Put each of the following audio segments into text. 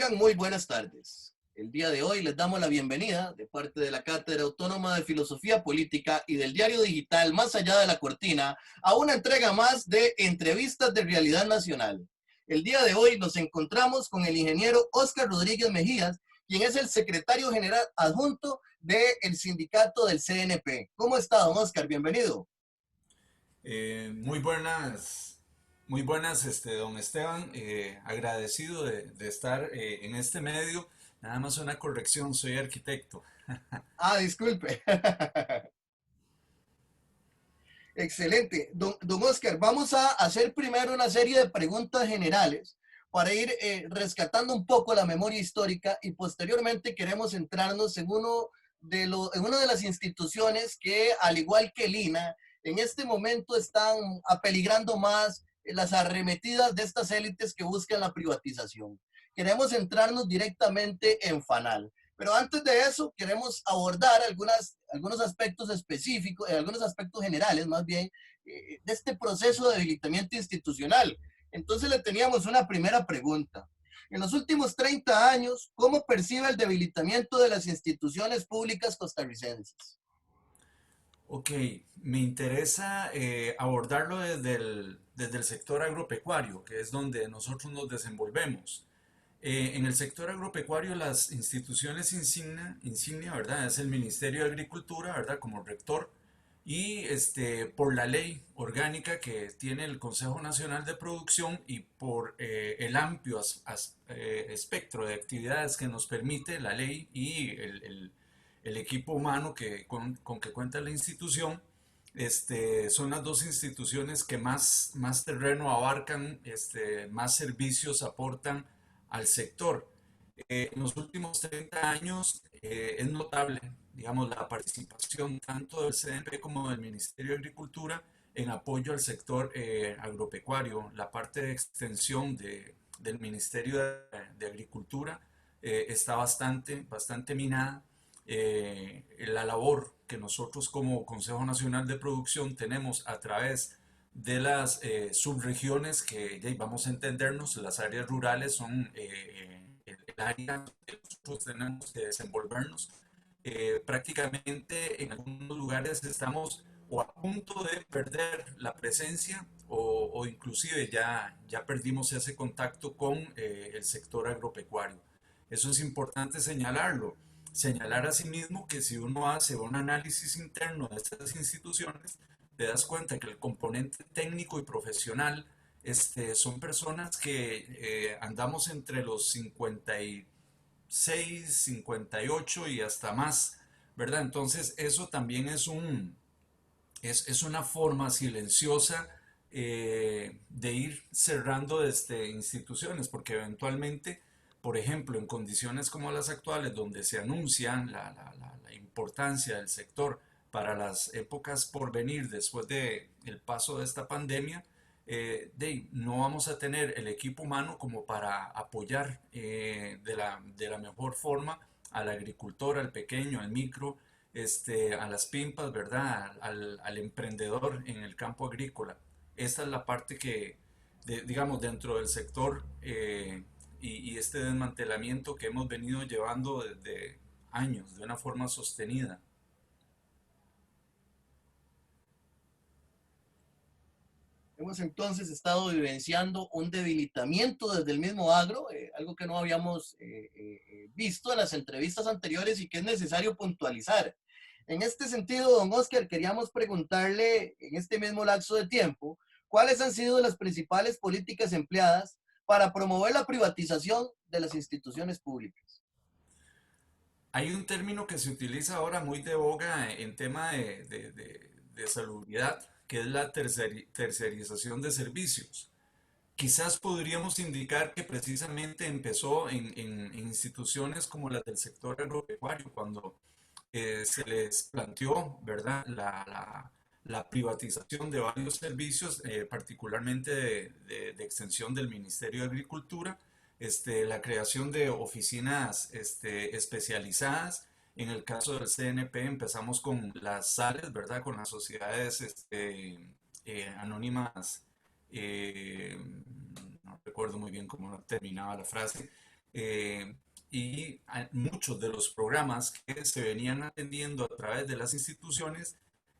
Tengan muy buenas tardes. El día de hoy les damos la bienvenida de parte de la Cátedra Autónoma de Filosofía Política y del diario digital Más Allá de la Cortina a una entrega más de Entrevistas de Realidad Nacional. El día de hoy nos encontramos con el ingeniero Óscar Rodríguez Mejías, quien es el secretario general adjunto del sindicato del CNP. ¿Cómo está, don Óscar? Bienvenido. Muy buenas, don Esteban. Agradecido de estar en este medio. Nada más una corrección, soy arquitecto. Ah, disculpe. Excelente. Don Oscar, vamos a hacer primero una serie de preguntas generales para ir rescatando un poco la memoria histórica y posteriormente queremos centrarnos en una de las instituciones que, al igual que el INA, en este momento están apeligrando más las arremetidas de estas élites que buscan la privatización. Queremos centrarnos directamente en FANAL. Pero antes de eso, queremos abordar algunos aspectos específicos, algunos aspectos generales más bien, de este proceso de debilitamiento institucional. Entonces le teníamos una primera pregunta. En los últimos 30 años, ¿cómo percibe el debilitamiento de las instituciones públicas costarricenses? Ok, me interesa abordarlo desde el sector agropecuario, que es donde nosotros nos desenvolvemos. En el sector agropecuario, las instituciones insignia, ¿verdad? Es el Ministerio de Agricultura, ¿verdad? Como rector, y por la ley orgánica que tiene el Consejo Nacional de Producción y por el amplio espectro de actividades que nos permite la ley y el equipo humano con que cuenta la institución, son las dos instituciones que más terreno abarcan, más servicios aportan al sector. En los últimos 30 años es notable, digamos, la participación tanto del CNP como del Ministerio de Agricultura en apoyo al sector agropecuario. La parte de extensión del Ministerio de Agricultura está bastante minada. La labor que nosotros como Consejo Nacional de Producción tenemos a través de las subregiones que vamos a entendernos, las áreas rurales son el área que nosotros tenemos que desenvolvernos. Prácticamente en algunos lugares estamos o a punto de perder la presencia o inclusive ya perdimos ese contacto con el sector agropecuario. Eso es importante señalarlo. Señalar asimismo que si uno hace un análisis interno de estas instituciones, te das cuenta que el componente técnico y profesional son personas que andamos entre los 56, 58 y hasta más, ¿verdad? Entonces eso también es una forma silenciosa de ir cerrando instituciones, porque eventualmente, por ejemplo, en condiciones como las actuales, donde se anuncia la importancia del sector para las épocas por venir después del paso de esta pandemia, no vamos a tener el equipo humano como para apoyar de la mejor forma al agricultor, al pequeño, al micro, a las pimpas, ¿verdad? Al emprendedor en el campo agrícola. Esta es la parte que, digamos, dentro del sector y este desmantelamiento que hemos venido llevando desde años, de una forma sostenida. Hemos entonces estado vivenciando un debilitamiento desde el mismo agro, algo que no habíamos visto en las entrevistas anteriores y que es necesario puntualizar. En este sentido, don Oscar, queríamos preguntarle en este mismo lapso de tiempo, ¿cuáles han sido las principales políticas empleadas para promover la privatización de las instituciones públicas? Hay un término que se utiliza ahora muy de boga en tema de salubridad, que es la tercerización de servicios. Quizás podríamos indicar que precisamente empezó en instituciones como las del sector agropecuario, cuando se les planteó, ¿verdad?, la privatización de varios servicios, particularmente de extensión del Ministerio de Agricultura, la creación de oficinas especializadas. En el caso del CNP empezamos con las SALES, ¿verdad?, con las sociedades anónimas, no recuerdo muy bien cómo terminaba la frase, eh, y muchos de los programas que se venían atendiendo a través de las instituciones,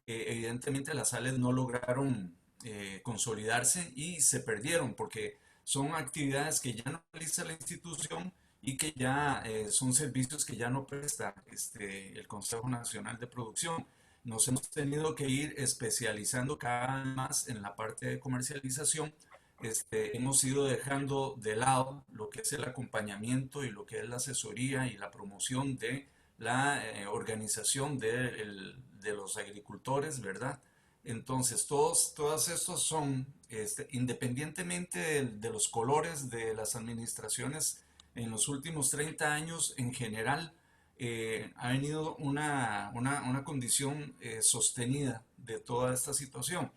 evidentemente las sales no lograron consolidarse y se perdieron porque son actividades que ya no realiza la institución y que ya son servicios que ya no presta el Consejo Nacional de Producción. Nos hemos tenido que ir especializando cada vez más en la parte de comercialización. Hemos ido dejando de lado lo que es el acompañamiento y lo que es la asesoría y la promoción de la organización de los agricultores, ¿verdad? Entonces, todas estos son, independientemente de los colores de las administraciones en los últimos 30 años, en general, ha venido una condición sostenida de toda esta situación.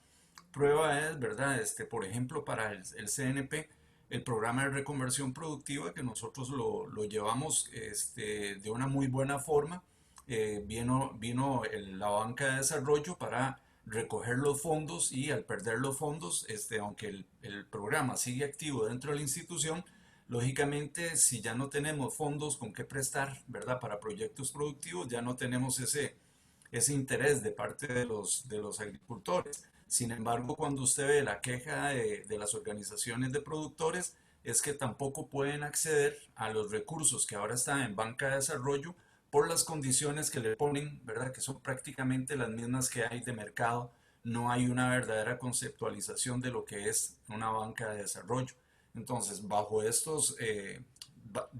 Prueba es, ¿verdad? Por ejemplo, para el CNP, el programa de reconversión productiva, que nosotros lo llevamos de una muy buena forma. Vino la banca de desarrollo para recoger los fondos y al perder los fondos, aunque el programa sigue activo dentro de la institución, lógicamente si ya no tenemos fondos con qué prestar, ¿verdad? Para proyectos productivos, ya no tenemos ese interés de parte de los agricultores. Sin embargo, cuando usted ve la queja de las organizaciones de productores, es que tampoco pueden acceder a los recursos que ahora están en banca de desarrollo por las condiciones que le ponen, ¿verdad? Que son prácticamente las mismas que hay de mercado. No hay una verdadera conceptualización de lo que es una banca de desarrollo. Entonces, bajo de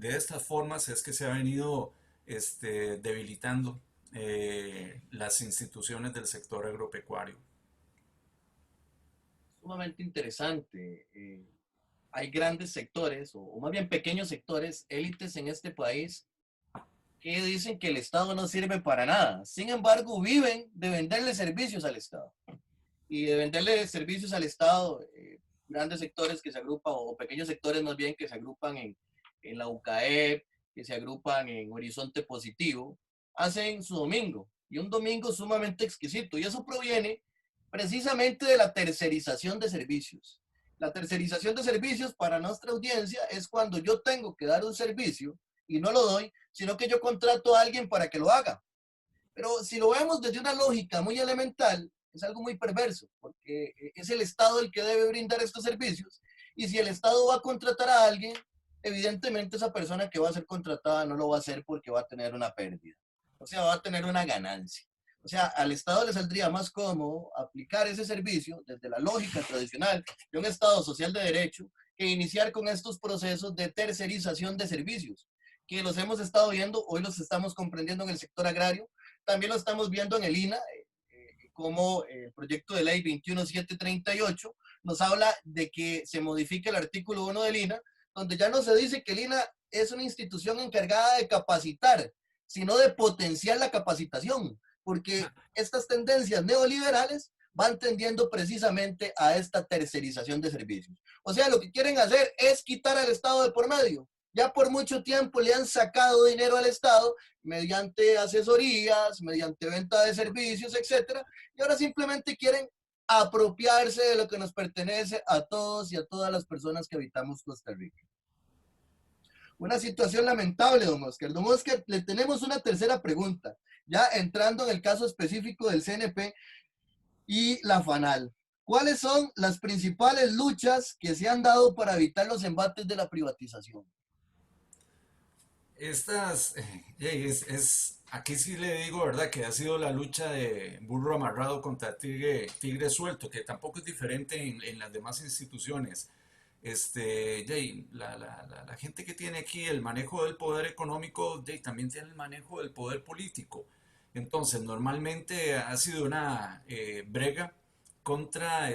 estas formas es que se ha venido debilitando las instituciones del sector agropecuario. Sumamente interesante. Hay grandes sectores, o más bien pequeños sectores, élites en este país, que dicen que el Estado no sirve para nada. Sin embargo, viven de venderle servicios al Estado. Y de venderle servicios al Estado, grandes sectores que se agrupan, o pequeños sectores más bien, que se agrupan en la UCAEP, que se agrupan en Horizonte Positivo, hacen su domingo. Y un domingo sumamente exquisito. Y eso proviene precisamente de la tercerización de servicios. La tercerización de servicios para nuestra audiencia es cuando yo tengo que dar un servicio y no lo doy, sino que yo contrato a alguien para que lo haga. Pero si lo vemos desde una lógica muy elemental, es algo muy perverso, porque es el Estado el que debe brindar estos servicios. Y si el Estado va a contratar a alguien, evidentemente esa persona que va a ser contratada no lo va a hacer porque va a tener una pérdida. O sea, va a tener una ganancia. O sea, al Estado le saldría más cómodo aplicar ese servicio desde la lógica tradicional de un Estado social de derecho que iniciar con estos procesos de tercerización de servicios, que los hemos estado viendo, hoy los estamos comprendiendo en el sector agrario, también lo estamos viendo en el INA, como el proyecto de ley 21738 nos habla de que se modifique el artículo 1 del INA, donde ya no se dice que el INA es una institución encargada de capacitar, sino de potenciar la capacitación, porque estas tendencias neoliberales van tendiendo precisamente a esta tercerización de servicios. O sea, lo que quieren hacer es quitar al Estado de por medio. Ya por mucho tiempo le han sacado dinero al Estado mediante asesorías, mediante venta de servicios, etcétera, y ahora simplemente quieren apropiarse de lo que nos pertenece a todos y a todas las personas que habitamos Costa Rica. Una situación lamentable, don Oscar. Don Oscar, le tenemos una tercera pregunta, ya entrando en el caso específico del CNP y la FANAL. ¿Cuáles son las principales luchas que se han dado para evitar los embates de la privatización? Aquí sí le digo, ¿verdad? Que ha sido la lucha de burro amarrado contra tigre suelto, que tampoco es diferente en las demás instituciones. La gente que tiene aquí el manejo del poder económico, también tiene el manejo del poder político. Entonces, normalmente ha sido una brega contra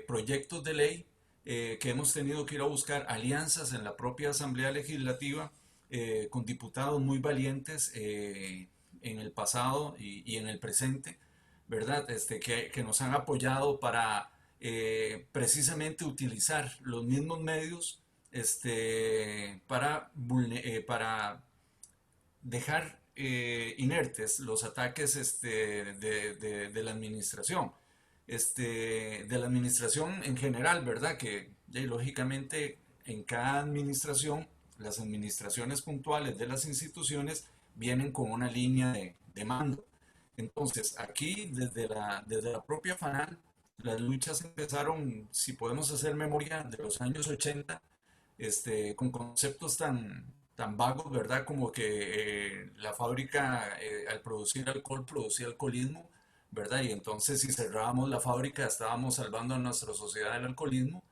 proyectos de ley que hemos tenido que ir a buscar alianzas en la propia Asamblea Legislativa con diputados muy valientes en el pasado y en el presente, ¿verdad? Que nos han apoyado para precisamente utilizar los mismos medios para dejar inertes los ataques de la administración. De la administración en general, ¿verdad? Que lógicamente en cada administración las administraciones puntuales de las instituciones vienen con una línea de mando. Entonces, aquí desde la propia FANAL, las luchas empezaron, si podemos hacer memoria, de los años 80, con conceptos tan vagos, ¿verdad? Como que la fábrica al producir alcohol producía alcoholismo, ¿verdad? Y entonces si cerrábamos la fábrica estábamos salvando a nuestra sociedad del alcoholismo,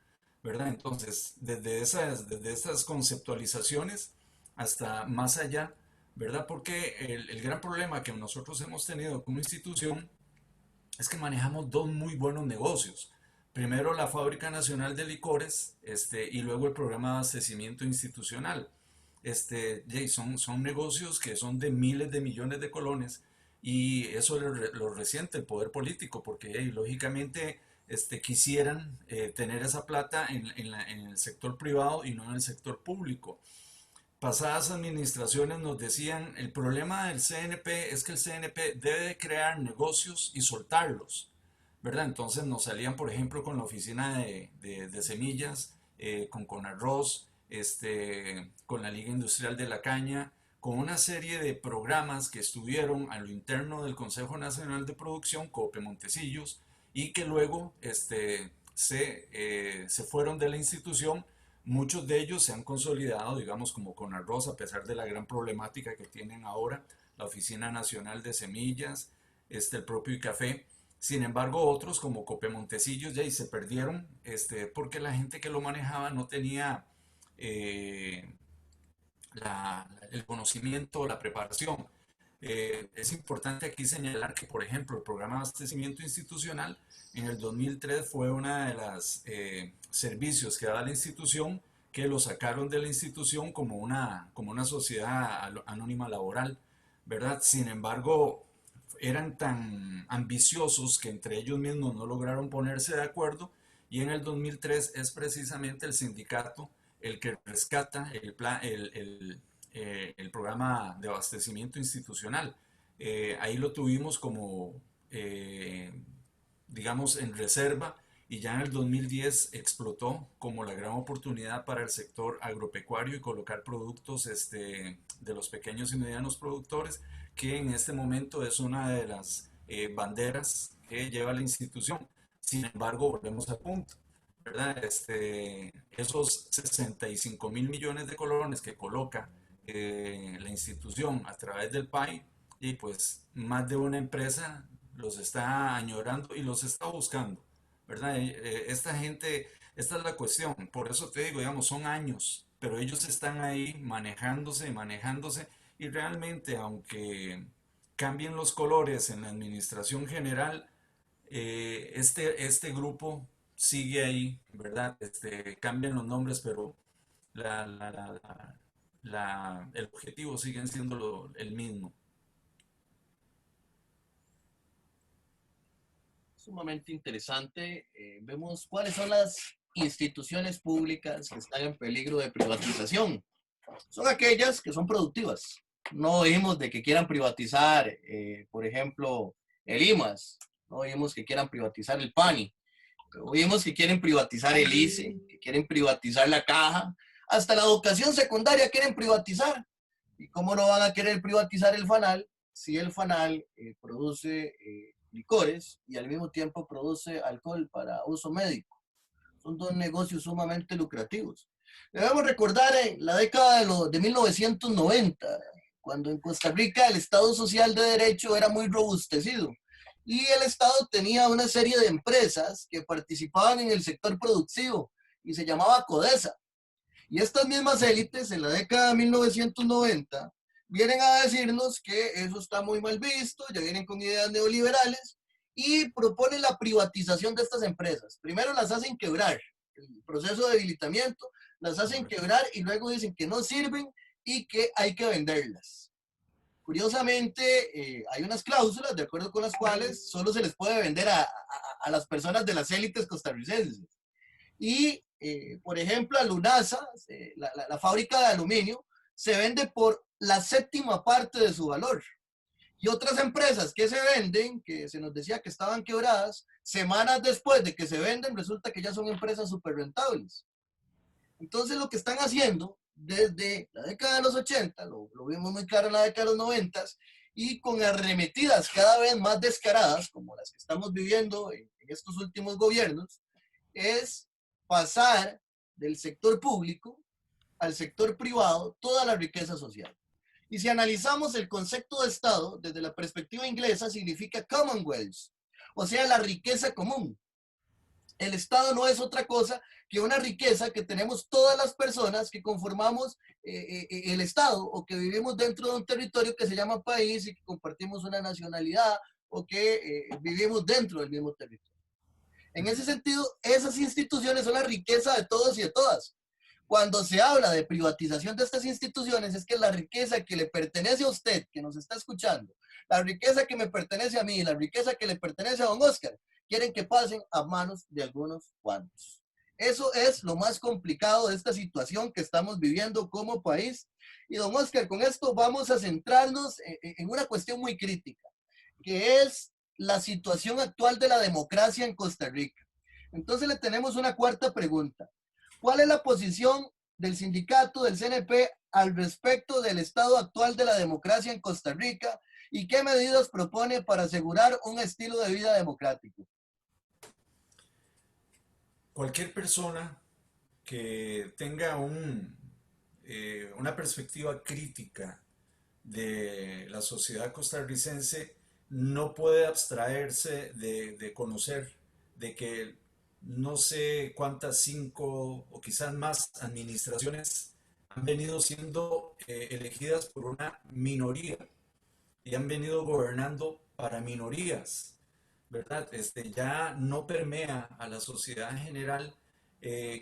¿verdad? Entonces, desde esas conceptualizaciones hasta más allá, ¿verdad? Porque el gran problema que nosotros hemos tenido como institución es que manejamos dos muy buenos negocios. Primero la Fábrica Nacional de Licores, y luego el programa de abastecimiento institucional. Son negocios que son de miles de millones de colones y eso lo resiente el poder político porque lógicamente quisieran tener esa plata en el sector privado y no en el sector público. Pasadas administraciones nos decían, el problema del CNP es que el CNP debe de crear negocios y soltarlos, ¿verdad? Entonces nos salían, por ejemplo, con la oficina de semillas, con arroz, con la Liga Industrial de la Caña, con una serie de programas que estuvieron a lo interno del Consejo Nacional de Producción, Cope Montecillos, y que luego se fueron de la institución. Muchos de ellos se han consolidado, digamos, como con arroz, a pesar de la gran problemática que tienen ahora, la Oficina Nacional de Semillas, el propio ICAFE. Sin embargo, otros como Cope Montecillos ya y se perdieron, porque la gente que lo manejaba no tenía eh, el conocimiento, la preparación. Es importante aquí señalar que, por ejemplo, el programa de abastecimiento institucional en el 2003 fue una de las servicios que daba la institución que lo sacaron de la institución como una sociedad anónima laboral, ¿verdad? Sin embargo, eran tan ambiciosos que entre ellos mismos no lograron ponerse de acuerdo y en el 2003 es precisamente el sindicato el que rescata el programa de abastecimiento institucional. Ahí lo tuvimos como, digamos, en reserva y ya en el 2010 explotó como la gran oportunidad para el sector agropecuario y colocar productos de los pequeños y medianos productores, que en este momento es una de las banderas que lleva la institución. Sin embargo, volvemos al punto, ¿verdad? Esos 65.000 millones de colones que coloca la institución a través del PAI, y pues más de una empresa los está añorando y los está buscando, ¿verdad? Esta gente, esta es la cuestión, por eso te digo, digamos, son años, pero ellos están ahí manejándose, manejándose, y realmente, aunque cambien los colores en la administración general, este grupo sigue ahí, ¿verdad? Cambian los nombres, pero la, la- la- la- el objetivo sigue siendo el mismo. Sumamente interesante. Vemos cuáles son las instituciones públicas que están en peligro de privatización. Son aquellas que son productivas. No oímos de que quieran privatizar, por ejemplo, el IMAS. No oímos que quieran privatizar el PANI. Oímos que quieren privatizar el ICE, que quieren privatizar la caja. Hasta la educación secundaria quieren privatizar. ¿Y cómo no van a querer privatizar el FANAL si el FANAL produce licores y al mismo tiempo produce alcohol para uso médico? Son dos negocios sumamente lucrativos. Debemos recordar en la década de 1990, cuando en Costa Rica el Estado Social de Derecho era muy robustecido y el Estado tenía una serie de empresas que participaban en el sector productivo y se llamaba CODESA. Y estas mismas élites en la década de 1990 vienen a decirnos que eso está muy mal visto, ya vienen con ideas neoliberales y proponen la privatización de estas empresas. Primero las hacen quebrar, el proceso de debilitamiento, las hacen Correcto. quebrar y luego dicen que no sirven y que hay que venderlas. Curiosamente, hay unas cláusulas de acuerdo con las cuales solo se les puede vender a las personas de las élites costarricenses. Y, por ejemplo, a Lunasa, la fábrica de aluminio, se vende por la séptima parte de su valor. Y otras empresas que se venden, que se nos decía que estaban quebradas, semanas después de que se venden, resulta que ya son empresas súper rentables. Entonces, lo que están haciendo desde la década de los 80, lo vimos muy claro en la década de los 90, y con arremetidas cada vez más descaradas, como las que estamos viviendo en estos últimos gobiernos, es pasar del sector público al sector privado toda la riqueza social. Y si analizamos el concepto de Estado desde la perspectiva inglesa, significa Commonwealth, o sea, la riqueza común. El Estado no es otra cosa que una riqueza que tenemos todas las personas que conformamos el Estado o que vivimos dentro de un territorio que se llama país y que compartimos una nacionalidad o que vivimos dentro del mismo territorio. En ese sentido, esas instituciones son la riqueza de todos y de todas. Cuando se habla de privatización de estas instituciones, es que la riqueza que le pertenece a usted, que nos está escuchando, la riqueza que me pertenece a mí, la riqueza que le pertenece a don Oscar, quieren que pasen a manos de algunos cuantos. Eso es lo más complicado de esta situación que estamos viviendo como país. Y don Oscar, con esto vamos a centrarnos en una cuestión muy crítica, que es la situación actual de la democracia en Costa Rica. Entonces le tenemos una cuarta pregunta. ¿Cuál es la posición del sindicato del CNP al respecto del estado actual de la democracia en Costa Rica y qué medidas propone para asegurar un estilo de vida democrático? Cualquier persona que tenga una perspectiva crítica de la sociedad costarricense no puede abstraerse de conocer de que no sé cuántas, 5 o quizás más administraciones han venido siendo elegidas por una minoría y han venido gobernando para minorías, ¿verdad? Ya no permea a la sociedad en general.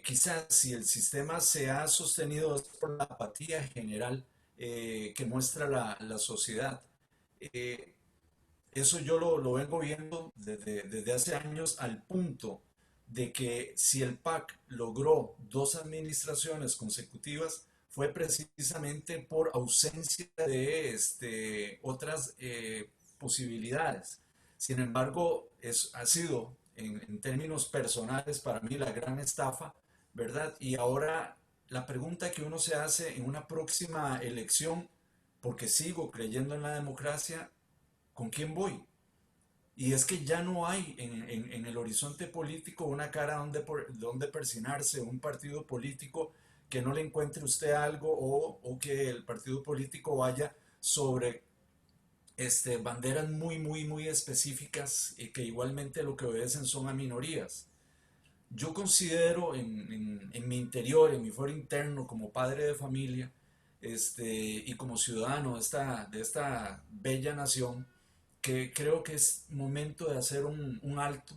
Quizás si el sistema se ha sostenido es por la apatía general que muestra la sociedad. Eh, Eso yo lo vengo viendo desde hace años al punto de que si el PAC logró 2 administraciones consecutivas fue precisamente por ausencia de otras posibilidades. Sin embargo, ha sido en términos personales para mí la gran estafa, ¿verdad? Y ahora la pregunta que uno se hace en una próxima elección, porque sigo creyendo en la democracia, ¿con quién voy? Y es que ya no hay en el horizonte político una cara donde persinarse, un partido político que no le encuentre usted algo o que el partido político vaya sobre banderas muy específicas y que igualmente lo que obedecen son a minorías. Yo considero en mi interior, en mi foro interno, como padre de familia y como ciudadano de esta bella nación, que creo que es momento de hacer un alto,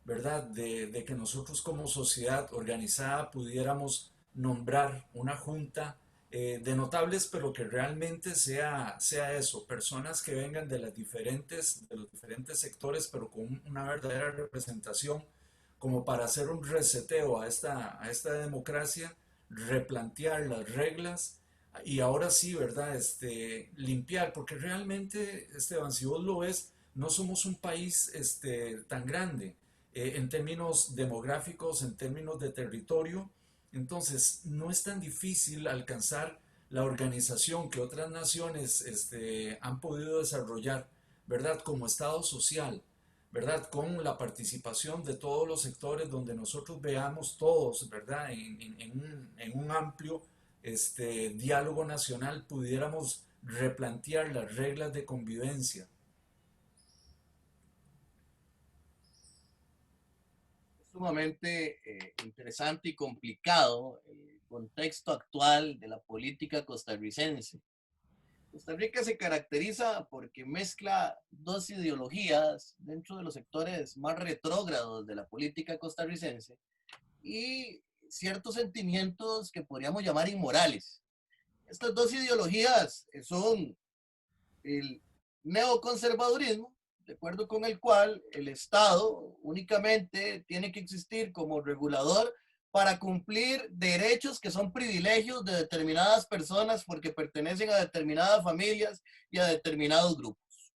¿verdad? De que nosotros como sociedad organizada pudiéramos nombrar una junta de notables, pero que realmente sea eso, personas que vengan de los diferentes sectores, pero con una verdadera representación, como para hacer un reseteo a esta democracia, replantear las reglas y ahora sí, ¿verdad? Limpiar, porque realmente, Esteban, si vos lo ves, no somos un país tan grande en términos demográficos, en términos de territorio. Entonces, no es tan difícil alcanzar la organización que otras naciones han podido desarrollar, ¿verdad? Como Estado social, ¿verdad? Con la participación de todos los sectores donde nosotros veamos todos, ¿verdad? En un amplio diálogo nacional pudiéramos replantear las reglas de convivencia. Es sumamente interesante y complicado el contexto actual de la política costarricense. Costa Rica se caracteriza porque mezcla dos ideologías dentro de los sectores más retrógrados de la política costarricense y ciertos sentimientos que podríamos llamar inmorales. Estas dos ideologías son el neoconservadurismo, de acuerdo con el cual el Estado únicamente tiene que existir como regulador para cumplir derechos que son privilegios de determinadas personas porque pertenecen a determinadas familias y a determinados grupos.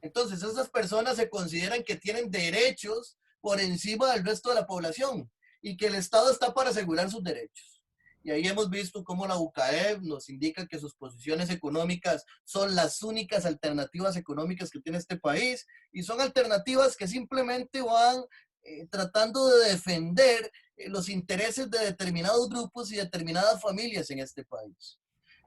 Entonces, esas personas se consideran que tienen derechos por encima del resto de la población y que el Estado está para asegurar sus derechos. y ahí hemos visto cómo la UCAEB nos indica que sus posiciones económicas son las únicas alternativas económicas que tiene este país, y son alternativas que simplemente van tratando de defender los intereses de determinados grupos y determinadas familias en este país.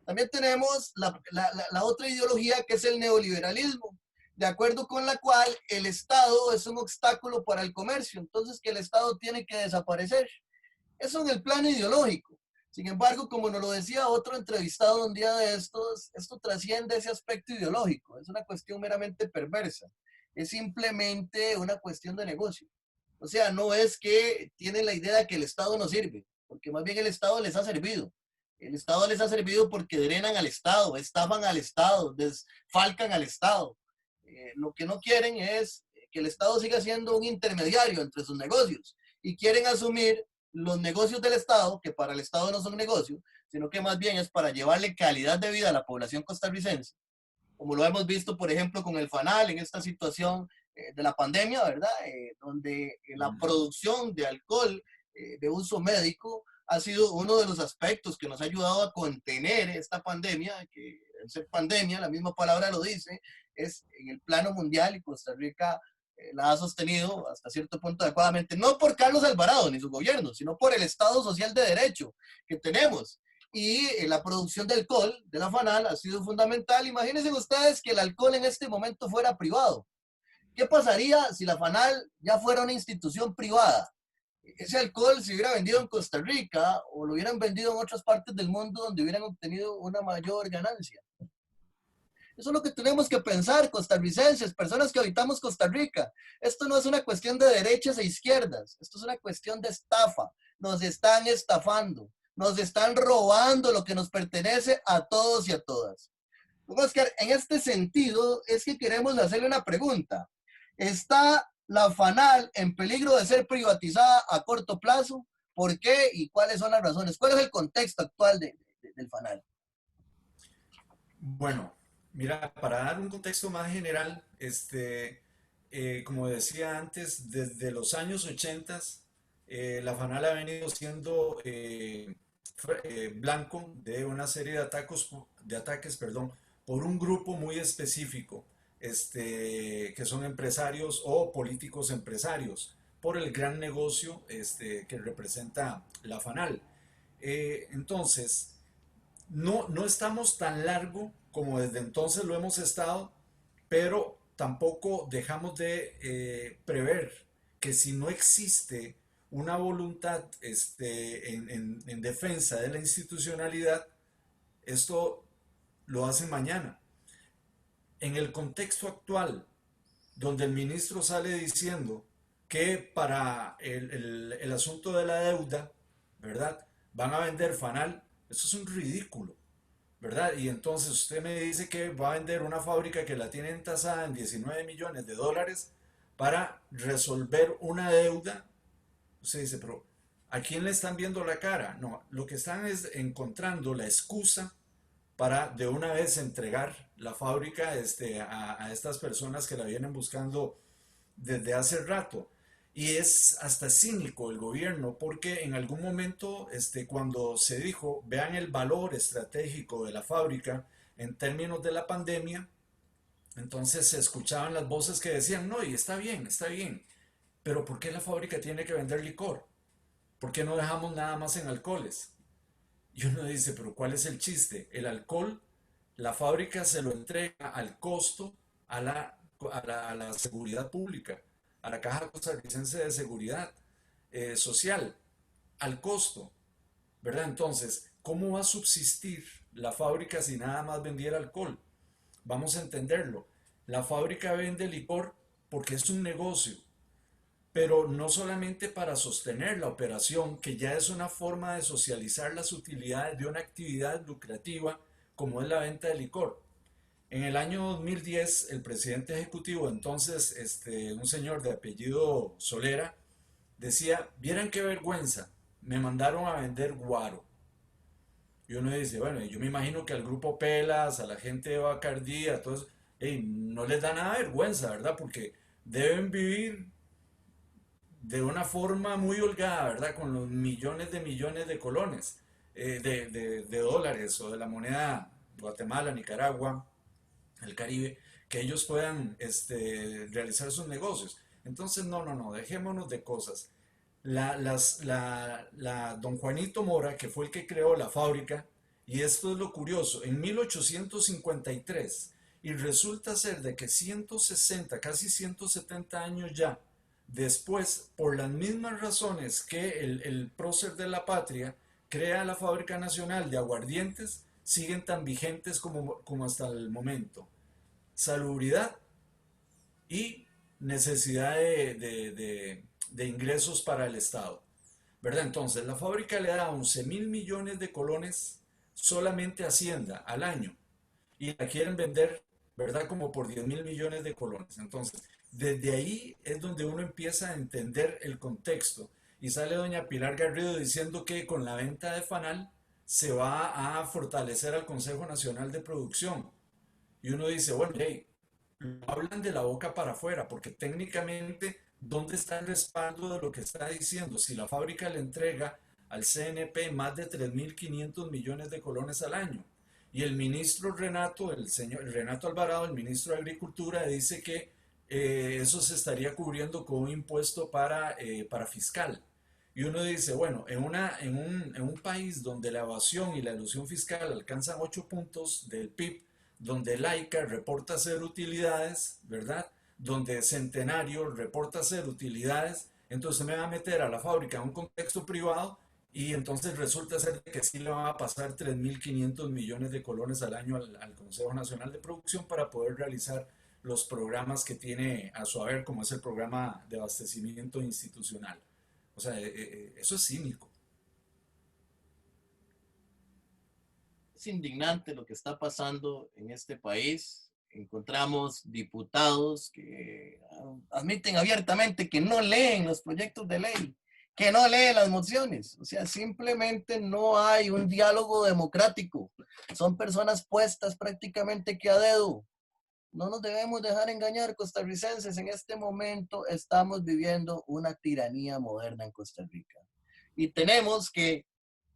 También tenemos la otra ideología, que es el neoliberalismo, de acuerdo con la cual el Estado es un obstáculo para el comercio, entonces que el Estado tiene que desaparecer. Eso en el plano ideológico. Sin embargo, como nos lo decía otro entrevistado un día de estos, esto trasciende ese aspecto ideológico. Es una cuestión meramente perversa. Es simplemente una cuestión de negocio. O sea, no es que tienen la idea de que el Estado no sirve, porque más bien el Estado les ha servido. El Estado les ha servido porque drenan al Estado, estafan al Estado, desfalcan al Estado. Lo que no quieren es que el Estado siga siendo un intermediario entre sus negocios, y quieren asumir los negocios del Estado, que para el Estado no son negocios, sino que más bien es para llevarle calidad de vida a la población costarricense, como lo hemos visto, por ejemplo, con el FANAL en esta situación de la pandemia, ¿verdad? Donde la producción de alcohol de uso médico ha sido uno de los aspectos que nos ha ayudado a contener esta pandemia, que al ser pandemia, la misma palabra lo dice, es en el plano mundial, y Costa Rica la ha sostenido hasta cierto punto adecuadamente, no por Carlos Alvarado ni su gobierno, sino por el Estado Social de Derecho que tenemos. Y la producción de alcohol de la FANAL ha sido fundamental. Imagínense ustedes que el alcohol en este momento fuera privado. ¿Qué pasaría si la FANAL ya fuera una institución privada? Ese alcohol se hubiera vendido en Costa Rica o lo hubieran vendido en otras partes del mundo donde hubieran obtenido una mayor ganancia. Eso es lo que tenemos que pensar, costarricenses, personas que habitamos Costa Rica. Esto no es una cuestión de derechas e izquierdas, esto es una cuestión de estafa. Nos están estafando, nos están robando lo que nos pertenece a todos y a todas. Oscar, en este sentido es que queremos hacerle una pregunta. ¿Está la FANAL en peligro de ser privatizada a corto plazo? ¿Por qué y cuáles son las razones? ¿Cuál es el contexto actual del FANAL? Bueno, mira, para dar un contexto más general, como decía antes, desde los años 80, la FANAL ha venido siendo blanco de una serie de ataques, perdón, por un grupo muy específico, que son empresarios o políticos empresarios, por el gran negocio que representa la FANAL. Entonces, no estamos tan largo como desde entonces lo hemos estado, pero tampoco dejamos de prever que si no existe una voluntad en defensa de la institucionalidad, esto lo hacen mañana. En el contexto actual, donde el ministro sale diciendo que para el asunto de la deuda, ¿verdad? Van a vender FANAL, eso es un ridículo, ¿verdad? Y entonces usted me dice que va a vender una fábrica que la tienen tasada en 19 millones de dólares para resolver una deuda. Usted dice, pero ¿a quién le están viendo la cara? No, lo que están es encontrando la excusa para de una vez entregar la fábrica a estas personas que la vienen buscando desde hace rato. Y es hasta cínico el gobierno porque en algún momento, cuando se dijo, vean el valor estratégico de la fábrica en términos de la pandemia, entonces se escuchaban las voces que decían, no, y está bien, pero ¿por qué la fábrica tiene que vender licor? ¿Por qué no dejamos nada más en alcoholes? Y uno dice, pero ¿cuál es el chiste? El alcohol, la fábrica se lo entrega al costo a la seguridad pública, a la Caja Costarricense de Seguridad Social, al costo, ¿verdad? Entonces, ¿cómo va a subsistir la fábrica si nada más vendiera alcohol? Vamos a entenderlo. La fábrica vende licor porque es un negocio, pero no solamente para sostener la operación, que ya es una forma de socializar las utilidades de una actividad lucrativa como es la venta de licor. En el año 2010, el presidente ejecutivo, entonces un señor de apellido Solera, decía, vieran qué vergüenza, me mandaron a vender guaro. Y uno dice, bueno, yo me imagino que al grupo Pelas, a la gente de Bacardí, a todos, hey, no les da nada de vergüenza, ¿verdad? Porque deben vivir de una forma muy holgada, ¿verdad? Con los millones de colones. de dólares o de la moneda Guatemala, Nicaragua, el Caribe, que ellos puedan realizar sus negocios. Entonces, no, dejémonos de cosas. Don Juanito Mora, que fue el que creó la fábrica, y esto es lo curioso, en 1853, y resulta ser de que 160, casi 170 años ya, después, por las mismas razones que el prócer de la patria crea la Fábrica Nacional de Aguardientes, siguen tan vigentes como hasta el momento. Salubridad y necesidad de ingresos para el Estado, ¿verdad? Entonces, la fábrica le da 11.000 millones de colones solamente a Hacienda al año y la quieren vender, ¿verdad? Como por 10.000 millones de colones. Entonces, desde ahí es donde uno empieza a entender el contexto y sale doña Pilar Garrido diciendo que con la venta de Fanal se va a fortalecer al Consejo Nacional de Producción. Y uno dice, bueno, hey, hablan de la boca para afuera, porque técnicamente, ¿dónde está el respaldo de lo que está diciendo? Si la fábrica le entrega al CNP más de 3.500 millones de colones al año, y el ministro Renato, el señor Renato Alvarado, el ministro de Agricultura, dice que eso se estaría cubriendo con un impuesto para fiscal. Y uno dice, bueno, en un país donde la evasión y la elusión fiscal alcanzan 8 puntos del PIB, donde Laica reporta ser utilidades, ¿verdad? Donde Centenario reporta ser utilidades, entonces me va a meter a la fábrica en un contexto privado y entonces resulta ser que sí le van a pasar 3.500 millones de colones al año al Consejo Nacional de Producción para poder realizar los programas que tiene a su haber, como es el programa de abastecimiento institucional. O sea, eso es cínico. Es indignante lo que está pasando en este país. Encontramos diputados que admiten abiertamente que no leen los proyectos de ley, que no leen las mociones. O sea, simplemente no hay un diálogo democrático. Son personas puestas prácticamente que a dedo. No nos debemos dejar engañar, costarricenses. En este momento estamos viviendo una tiranía moderna en Costa Rica. Y tenemos que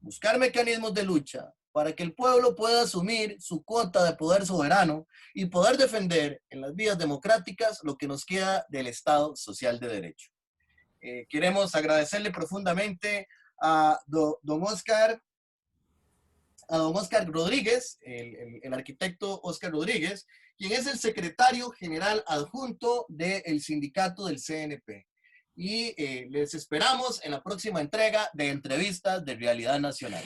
buscar mecanismos de lucha para que el pueblo pueda asumir su cuota de poder soberano y poder defender en las vías democráticas lo que nos queda del Estado social de derecho. Queremos agradecerle profundamente a don Oscar Rodríguez, el arquitecto Oscar Rodríguez, quien es el secretario general adjunto del sindicato del CNP. Y les esperamos en la próxima entrega de Entrevistas de Realidad Nacional.